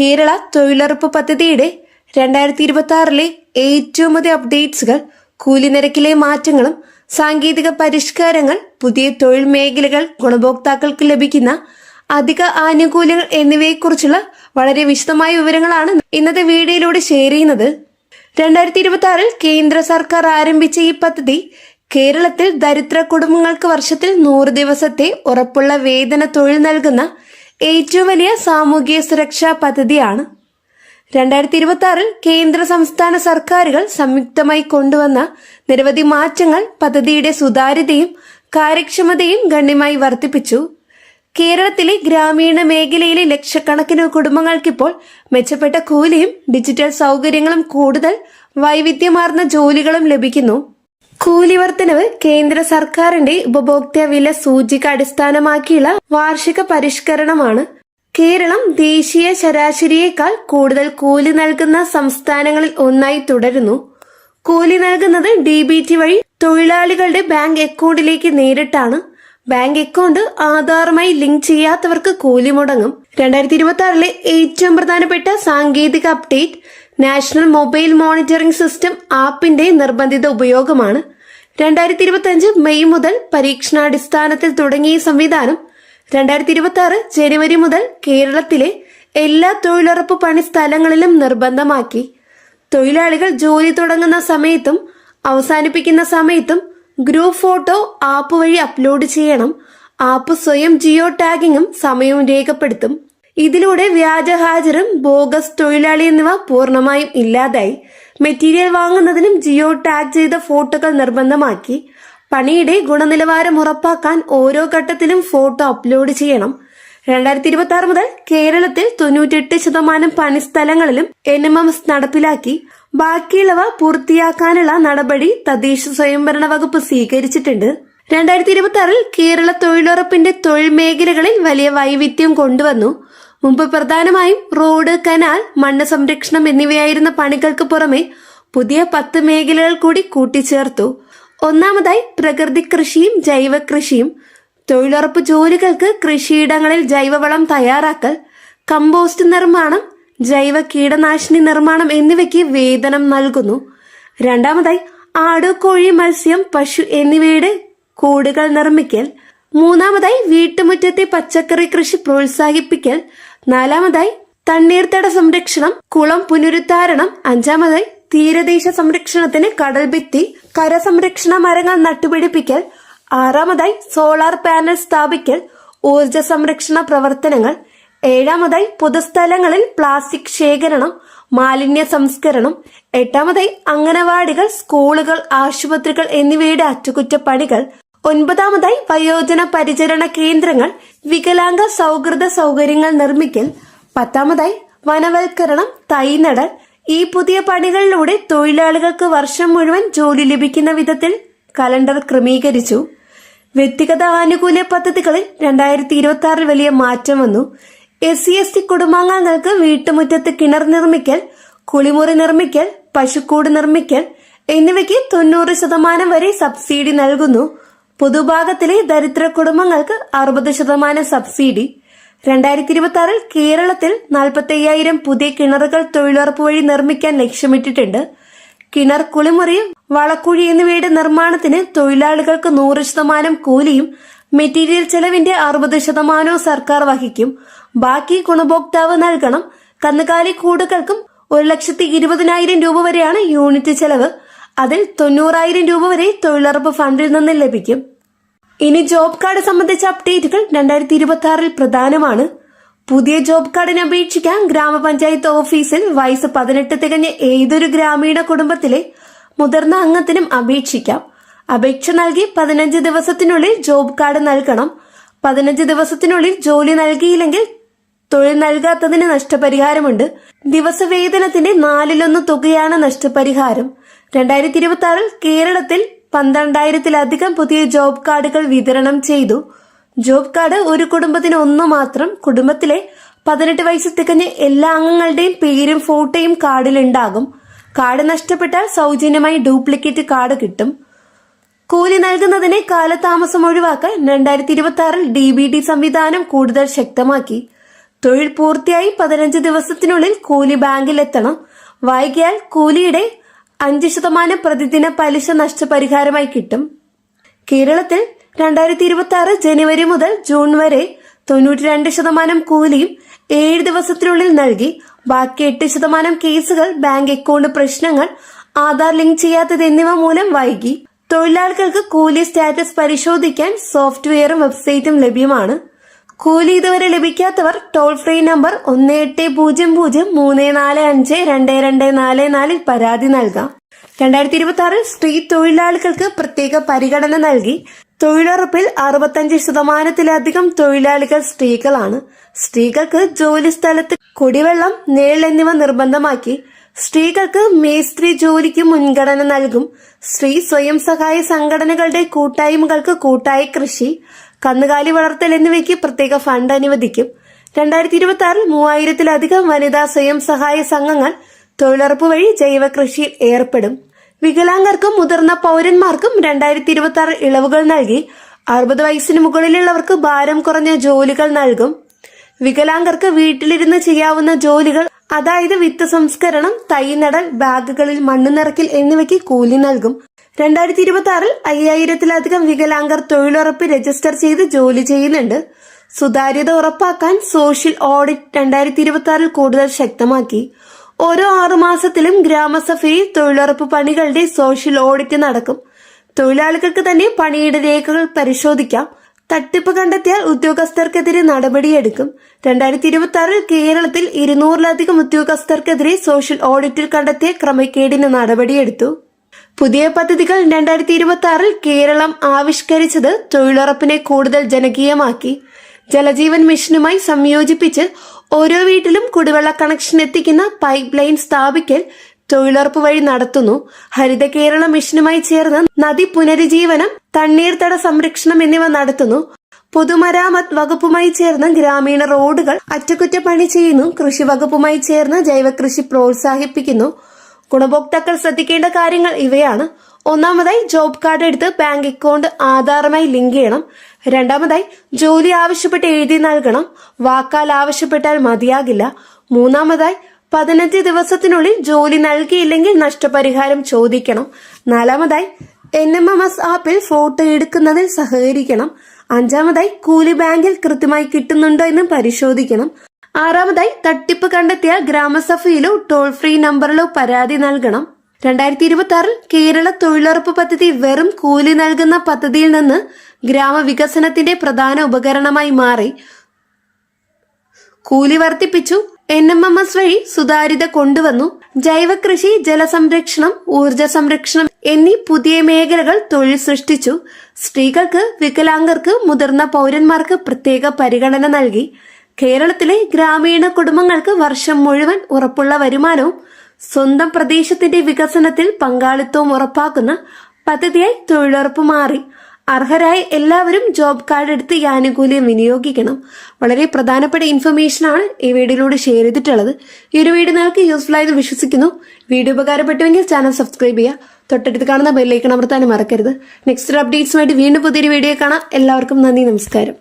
കേരള തൊഴിലുറപ്പ് പദ്ധതിയുടെ 2026 ഏറ്റവും പുതിയ അപ്ഡേറ്റ്സുകൾ, കൂലി നിരക്കിലെ മാറ്റങ്ങളും സാങ്കേതിക പരിഷ്കാരങ്ങൾ, പുതിയ തൊഴിൽ മേഖലകൾ, ഗുണഭോക്താക്കൾക്ക് ലഭിക്കുന്ന അധിക ആനുകൂല്യങ്ങൾ എന്നിവയെക്കുറിച്ചുള്ള വളരെ വിശദമായ വിവരങ്ങളാണ് ഇന്നത്തെ വീഡിയോയിലൂടെ ഷെയർ ചെയ്യുന്നത്. 2026 കേന്ദ്ര സർക്കാർ ആരംഭിച്ച ഈ പദ്ധതി കേരളത്തിൽ ദരിദ്ര കുടുംബങ്ങൾക്ക് വർഷത്തിൽ 100 ദിവസത്തെ ഉറപ്പുള്ള വേതന തൊഴിൽ നൽകുന്ന ഏറ്റവും വലിയ സാമൂഹിക സുരക്ഷാ പദ്ധതിയാണ്. 2026 കേന്ദ്ര സംസ്ഥാന സർക്കാരുകൾ സംയുക്തമായി കൊണ്ടുവന്ന നിരവധി മാറ്റങ്ങൾ പദ്ധതിയുടെ സുതാര്യതയും കാര്യക്ഷമതയും ഗണ്യമായി വർദ്ധിപ്പിച്ചു. കേരളത്തിലെ ഗ്രാമീണ മേഖലയിലെ ലക്ഷക്കണക്കിന് കുടുംബങ്ങൾക്കിപ്പോൾ മെച്ചപ്പെട്ട കൂലിയും ഡിജിറ്റൽ സൗകര്യങ്ങളും കൂടുതൽ വൈവിധ്യമാർന്ന ജോലികളും ലഭിക്കുന്നു. കൂലി വർധനവ് കേന്ദ്ര സർക്കാരിന്റെ ഉപഭോക്തൃ വില സൂചിക അടിസ്ഥാനമാക്കിയുള്ള വാർഷിക പരിഷ്കരണമാണ്. കേരളം ദേശീയ ശരാശരിയേക്കാൾ കൂടുതൽ കൂലി നൽകുന്ന സംസ്ഥാനങ്ങളിൽ ഒന്നായി തുടരുന്നു. കൂലി നൽകുന്നത് DBT വഴി തൊഴിലാളികളുടെ ബാങ്ക് അക്കൗണ്ടിലേക്ക് നേരിട്ടാണ്. ബാങ്ക് അക്കൗണ്ട് ആധാറുമായി ലിങ്ക് ചെയ്യാത്തവർക്ക് കൂലി മുടങ്ങും. 2026 ഏറ്റവും പ്രധാനപ്പെട്ട സാങ്കേതിക update national mobile monitoring system ആപ്പിന്റെ നിർബന്ധിത ഉപയോഗമാണ്. 2025 മെയ് മുതൽ പരീക്ഷണാടിസ്ഥാനത്തിൽ തുടങ്ങിയ സംവിധാനം 2026 ജനുവരി മുതൽ കേരളത്തിലെ എല്ലാ തൊഴിലുറപ്പ് പണി സ്ഥലങ്ങളിലും നിർബന്ധമാക്കി. തൊഴിലാളികൾ ജോലി തുടങ്ങുന്ന സമയത്തും അവസാനിപ്പിക്കുന്ന സമയത്തും ഗ്രൂപ്പ് ഫോട്ടോ ആപ്പ് വഴി അപ്ലോഡ് ചെയ്യണം. ആപ്പ് സ്വയം ജിയോ ടാഗിങ്ങും സമയവും രേഖപ്പെടുത്തും. ഇതിലൂടെ വ്യാജ ഹാജരും ബോഗസ് തൊഴിലാളി എന്നിവ പൂർണ്ണമായും ഇല്ലാതായി. മെറ്റീരിയൽ വാങ്ങുന്നതിനും ജിയോ ടാഗ് ചെയ്ത ഫോട്ടോകൾ നിർബന്ധമാക്കി. പണിയുടെ ഗുണനിലവാരം ഉറപ്പാക്കാൻ ഓരോ ഘട്ടത്തിലും ഫോട്ടോ അപ്ലോഡ് ചെയ്യണം. 2026 മുതൽ കേരളത്തിൽ 98% പണിസ്ഥലങ്ങളിലും NMMS നടപ്പിലാക്കി. ബാക്കിയുള്ളവ പൂർത്തിയാക്കാനുള്ള നടപടി തദ്ദേശ സ്വയംഭരണ വകുപ്പ് സ്വീകരിച്ചിട്ടുണ്ട്. 2026 കേരള തൊഴിലുറപ്പിന്റെ തൊഴിൽ മേഖലകളിൽ വലിയ വൈവിധ്യം കൊണ്ടുവന്നു. മുമ്പ് പ്രധാനമായും റോഡ്, കനാൽ, മണ്ണ് സംരക്ഷണം എന്നിവയായിരുന്ന പണികൾക്ക് പുറമെ പുതിയ 10 മേഖലകൾ കൂടി കൂട്ടിച്ചേർത്തു. ഒന്നാമതായി പ്രകൃതി കൃഷിയും ജൈവ കൃഷിയും. തൊഴിലുറപ്പ് ജോലികൾക്ക് കൃഷിയിടങ്ങളിൽ ജൈവവളം തയ്യാറാക്കൽ, കമ്പോസ്റ്റ് നിർമ്മാണം, ജൈവ കീടനാശിനി നിർമ്മാണം എന്നിവയ്ക്ക് വേതനം നൽകുന്നു. രണ്ടാമതായി ആട്, കോഴി, മത്സ്യം, പശു എന്നിവയുടെ കൂടുകൾ നിർമ്മിക്കൽ. മൂന്നാമതായി വീട്ടുമുറ്റത്തെ പച്ചക്കറി കൃഷി പ്രോത്സാഹിപ്പിക്കൽ. നാലാമതായി തണ്ണീർത്തട സംരക്ഷണം, കുളം പുനരുദ്ധാരണം. അഞ്ചാമതായി തീരദേശ സംരക്ഷണത്തിന് കടൽ ഭിത്തി, കര സംരക്ഷണ മരങ്ങൾ നട്ടുപിടിപ്പിക്കൽ. ആറാമതായി സോളാർ പാനൽ സ്ഥാപിക്കൽ, ഊർജ സംരക്ഷണ പ്രവർത്തനങ്ങൾ. ഏഴാമതായി പൊതുസ്ഥലങ്ങളിൽ പ്ലാസ്റ്റിക് ശേഖരണം, മാലിന്യ സംസ്കരണം. എട്ടാമതായി അംഗനവാടികൾ, സ്കൂളുകൾ, ആശുപത്രികൾ എന്നിവയുടെ അറ്റകുറ്റപ്പണികൾ. ഒൻപതാമതായി വയോജന പരിചരണ കേന്ദ്രങ്ങൾ, വികലാംഗ സൗഹൃദ സൗകര്യങ്ങൾ നിർമ്മിക്കൽ. പത്താമതായി വനവൽക്കരണം, തൈനടൽ. ഈ പുതിയ പണികളിലൂടെ തൊഴിലാളികൾക്ക് വർഷം മുഴുവൻ ജോലി ലഭിക്കുന്ന വിധത്തിൽ കലണ്ടർ ക്രമീകരിച്ചു. വ്യക്തിഗത ആനുകൂല്യ പദ്ധതികളിൽ 2026 വലിയ മാറ്റം വന്നു. SC/ST കുടുംബാംഗങ്ങൾക്ക് വീട്ടുമുറ്റത്ത് കിണർ നിർമ്മിക്കൽ, കുളിമുറി നിർമ്മിക്കൽ, പശുക്കൂട് നിർമ്മിക്കൽ എന്നിവയ്ക്ക് 90% വരെ സബ്സിഡി നൽകുന്നു. പൊതുഭാഗത്തിലെ ദരിദ്ര കുടുംബങ്ങൾക്ക് 60% സബ്സിഡി. 2026 കേരളത്തിൽ 45,000 പുതിയ കിണറുകൾ തൊഴിലുറപ്പ് വഴി നിർമ്മിക്കാൻ ലക്ഷ്യമിട്ടിട്ടുണ്ട്. കിണർ, കുളിമുറി, വളക്കുഴി എന്നിവയുടെ നിർമ്മാണത്തിന് തൊഴിലാളികൾക്ക് 100% കൂലിയും മെറ്റീരിയൽ ചെലവിന്റെ 60% സർക്കാർ വഹിക്കും. ബാക്കി ഗുണഭോക്താവ് നൽകണം. കന്നുകാലി കൂടുകൾക്കും 1,20,000 രൂപ വരെയാണ് യൂണിറ്റ് ചെലവ്. അതിൽ 90,000 രൂപ വരെ തൊഴിലുറപ്പ് ഫണ്ടിൽ നിന്ന് ലഭിക്കും. ഇനി ജോബ് കാർഡ് സംബന്ധിച്ച അപ്ഡേറ്റുകൾ 2026 പ്രധാനമാണ്. പുതിയ ജോബ് കാർഡിന് അപേക്ഷിക്കാൻ ഗ്രാമപഞ്ചായത്ത് ഓഫീസിൽ വയസ്സ് 18 തികഞ്ഞ ഏതൊരു ഗ്രാമീണ കുടുംബത്തിലെ മുതിർന്ന അംഗത്തിനും അപേക്ഷിക്കാം. അപേക്ഷ നൽകി 15 ദിവസത്തിനുള്ളിൽ ജോബ് കാർഡ് നൽകണം. 15 ദിവസത്തിനുള്ളിൽ ജോലി നൽകിയില്ലെങ്കിൽ തൊഴിൽ നൽകാത്തതിന് നഷ്ടപരിഹാരമുണ്ട്. ദിവസവേതനത്തിന്റെ 4/1 തുകയാണ് നഷ്ടപരിഹാരം. 2026 കേരളത്തിൽ 12,000-ലധികം പുതിയ ജോബ് കാർഡുകൾ വിതരണം ചെയ്തു. ജോബ് കാർഡ് ഒരു കുടുംബത്തിന് ഒന്ന് മാത്രം. കുടുംബത്തിലെ 18 വയസ്സ് തികഞ്ഞ എല്ലാ അംഗങ്ങളുടെയും പേരും ഫോട്ടോയും കാർഡിലുണ്ടാകും. കാർഡ് നഷ്ടപ്പെട്ടാൽ സൗജന്യമായി ഡ്യൂപ്ലിക്കേറ്റ് കാർഡ് കിട്ടും. കൂലി നൽകുന്നതിന് കാലതാമസം ഒഴിവാക്കാൻ 2026 DBT സംവിധാനം കൂടുതൽ ശക്തമാക്കി. തൊഴിൽ പൂർത്തിയായി 15 ദിവസത്തിനുള്ളിൽ കൂലി ബാങ്കിലെത്തണം. വൈകിയാൽ കൂലിയുടെ 5% പ്രതിദിന പലിശ നഷ്ടപരിഹാരമായി കിട്ടും. കേരളത്തിൽ 2026 ജനുവരി മുതൽ ജൂൺ വരെ 92% കൂലിയും 7 ദിവസത്തിനുള്ളിൽ നൽകി. ബാക്കി 8% കേസുകൾ ബാങ്ക് അക്കൗണ്ട് പ്രശ്നങ്ങൾ, ആധാർ ലിങ്ക് ചെയ്യാത്തത് എന്നിവ മൂലം വൈകി. തൊഴിലാളികൾക്ക് കൂലി സ്റ്റാറ്റസ് പരിശോധിക്കാൻ സോഫ്റ്റ്വെയറും വെബ്സൈറ്റും ലഭ്യമാണ്. കൂലി ഇതുവരെ ലഭിക്കാത്തവർ ടോൾ ഫ്രീ നമ്പർ 1800-345-2244 പരാതി നൽകാം. 2026 സ്ത്രീ തൊഴിലാളികൾക്ക് പ്രത്യേക പരിഗണന നൽകി. തൊഴിലുറപ്പിൽ 65%-ലധികം തൊഴിലാളികൾ സ്ത്രീകളാണ്. സ്ത്രീകൾക്ക് ജോലി സ്ഥലത്ത് കുടിവെള്ളം, നിഴൽ എന്നിവ നിർബന്ധമാക്കി. സ്ത്രീകൾക്ക് മേസ്ത്രി ജോലിക്ക് മുൻഗണന നൽകും. സ്ത്രീ സ്വയം സഹായ സംഘടനകളുടെ കൂട്ടായ്മകൾക്ക് കൂട്ടായ കൃഷി, കന്നുകാലി വളർത്തൽ എന്നിവയ്ക്ക് പ്രത്യേക ഫണ്ട് അനുവദിക്കും. 2026 3000-ലധികം വനിതാ സ്വയം സഹായ സംഘങ്ങൾ തൊഴിലുറപ്പ് വഴി ജൈവ കൃഷിയിൽ ഏർപ്പെടും. വികലാംഗർക്കും മുതിർന്ന പൗരന്മാർക്കും 2026 ഇളവുകൾ നൽകി. 60 വയസ്സിന് മുകളിലുള്ളവർക്ക് ഭാരം കുറഞ്ഞ ജോലികൾ നൽകും. വികലാംഗർക്ക് വീട്ടിലിരുന്ന് ചെയ്യാവുന്ന ജോലികൾ, അതായത് വിത്ത് സംസ്കരണം, തൈ നടൽ, ബാഗുകളിൽ മണ്ണ് നിറയ്ക്കൽ എന്നിവയ്ക്ക് കൂലി നൽകും. 2026 5000-ലധികം വികലാംഗർ തൊഴിലുറപ്പ് രജിസ്റ്റർ ചെയ്ത് ജോലി ചെയ്യുന്നുണ്ട്. സുതാര്യത ഉറപ്പാക്കാൻ സോഷ്യൽ ഓഡിറ്റ് 2026 കൂടുതൽ ശക്തമാക്കി. ഓരോ 6 മാസത്തിലും ഗ്രാമസഭയിൽ തൊഴിലുറപ്പ് പണികളുടെ സോഷ്യൽ ഓഡിറ്റ് നടക്കും. തൊഴിലാളികൾക്ക് തന്നെ പണിയുടെ രേഖകൾ പരിശോധിക്കാം. തട്ടിപ്പ് കണ്ടെത്തിയാൽ ഉദ്യോഗസ്ഥർക്കെതിരെ നടപടിയെടുക്കും. 2026 കേരളത്തിൽ 200-ലധികം ഉദ്യോഗസ്ഥർക്കെതിരെ സോഷ്യൽ ഓഡിറ്റിൽ കണ്ടെത്തിയ ക്രമക്കേടിന് നടപടിയെടുത്തു. പുതിയ പദ്ധതികൾ 2026 കേരളം ആവിഷ്കരിച്ചത് തൊഴിലുറപ്പിനെ കൂടുതൽ ജനകീയമാക്കി. ജലജീവൻ മിഷനുമായി സംയോജിപ്പിച്ച് ഓരോ വീട്ടിലും കുടിവെള്ള കണക്ഷൻ എത്തിക്കുന്ന പൈപ്പ് ലൈൻ സ്ഥാപിക്കൽ തൊഴിലുറപ്പ് വഴി നടത്തുന്നു. ഹരിത കേരള മിഷനുമായി ചേർന്ന് നദി പുനരുജ്ജീവനം, തണ്ണീർത്തട സംരക്ഷണം എന്നിവ നടത്തുന്നു. പൊതുമരാമത്ത് വകുപ്പുമായി ചേർന്ന് ഗ്രാമീണ റോഡുകൾ അറ്റകുറ്റപ്പണി ചെയ്യുന്നു. കൃഷി വകുപ്പുമായി ചേർന്ന് ജൈവകൃഷി പ്രോത്സാഹിപ്പിക്കുന്നു. ഗുണഭോക്താക്കൾ ശ്രദ്ധിക്കേണ്ട കാര്യങ്ങൾ ഇവയാണ്. ഒന്നാമതായി, ജോബ് കാർഡ് എടുത്ത് ബാങ്ക് അക്കൗണ്ട് ആധാറുമായി ലിങ്ക് ചെയ്യണം. രണ്ടാമതായി, ജോലി ആവശ്യപ്പെട്ട് എഴുതി നൽകണം. വാക്കാൽ ആവശ്യപ്പെട്ടാൽ മതിയാകില്ല. മൂന്നാമതായി, 15 ദിവസത്തിനുള്ളിൽ ജോലി നൽകിയില്ലെങ്കിൽ നഷ്ടപരിഹാരം ചോദിക്കണം. നാലാമതായി, NMMS ആപ്പിൽ ഫോട്ടോ എടുക്കുന്നതിൽ സഹകരിക്കണം. അഞ്ചാമതായി, കൂലി ബാങ്കിൽ കൃത്യമായി കിട്ടുന്നുണ്ടോ എന്ന് പരിശോധിക്കണം. ആറാമതായി, തട്ടിപ്പ് കണ്ടെത്തിയാൽ ഗ്രാമസഭയിലോ ടോൾ ഫ്രീ നമ്പറിലോ പരാതി നൽകണം. 2026 കേരള തൊഴിലുറപ്പ് പദ്ധതി വെറും കൂലി നൽകുന്ന പദ്ധതിയിൽ നിന്ന് ഗ്രാമവികസനത്തിന്റെ പ്രധാന ഉപകരണമായി മാറി. കൂലി വർദ്ധിപ്പിച്ചു. NMMS വഴി സുതാര്യത കൊണ്ടുവന്നു. ജൈവകൃഷി, ജലസംരക്ഷണം, ഊർജ സംരക്ഷണം എന്നീ പുതിയ മേഖലകൾ തൊഴിൽ സൃഷ്ടിച്ചു. സ്ത്രീകൾക്ക്, വികലാംഗർക്ക്, മുതിർന്ന പൗരന്മാർക്ക് പ്രത്യേക പരിഗണന നൽകി. കേരളത്തിലെ ഗ്രാമീണ കുടുംബങ്ങൾക്ക് വർഷം മുഴുവൻ ഉറപ്പുള്ള വരുമാനവും സ്വന്തം പ്രദേശത്തിന്റെ വികസനത്തിൽ പങ്കാളിത്തവും ഉറപ്പാക്കുന്ന പദ്ധതിയായി തൊഴിലുറപ്പ് മാറി. അർഹരായ എല്ലാവരും ജോബ് കാർഡ് എടുത്ത് ഈ ആനുകൂല്യം വിനിയോഗിക്കണം. വളരെ പ്രധാനപ്പെട്ട ഇൻഫർമേഷൻ ആണ് ഈ വീഡിയോയിലൂടെ ഷെയർ ചെയ്തിട്ടുള്ളത്. ഈ ഒരു വീഡിയോ നിങ്ങൾക്ക് യൂസ്ഫുൾ ആയെന്ന് വിശ്വസിക്കുന്നു. വീഡിയോ ഉപകാരപ്പെട്ടുവെങ്കിൽ ചാനൽ സബ്സ്ക്രൈബ് ചെയ്യുക. തൊട്ടടുത്ത് കാണുന്ന ബെല്ലൈക്കൺ അമർത്താനും മറക്കരുത്. നെക്സ്റ്റ് അപ്ഡേറ്റ്സുമായിട്ട് വീണ്ടും പുതിയൊരു വീഡിയോ കാണാം. എല്ലാവർക്കും നന്ദി, നമസ്കാരം.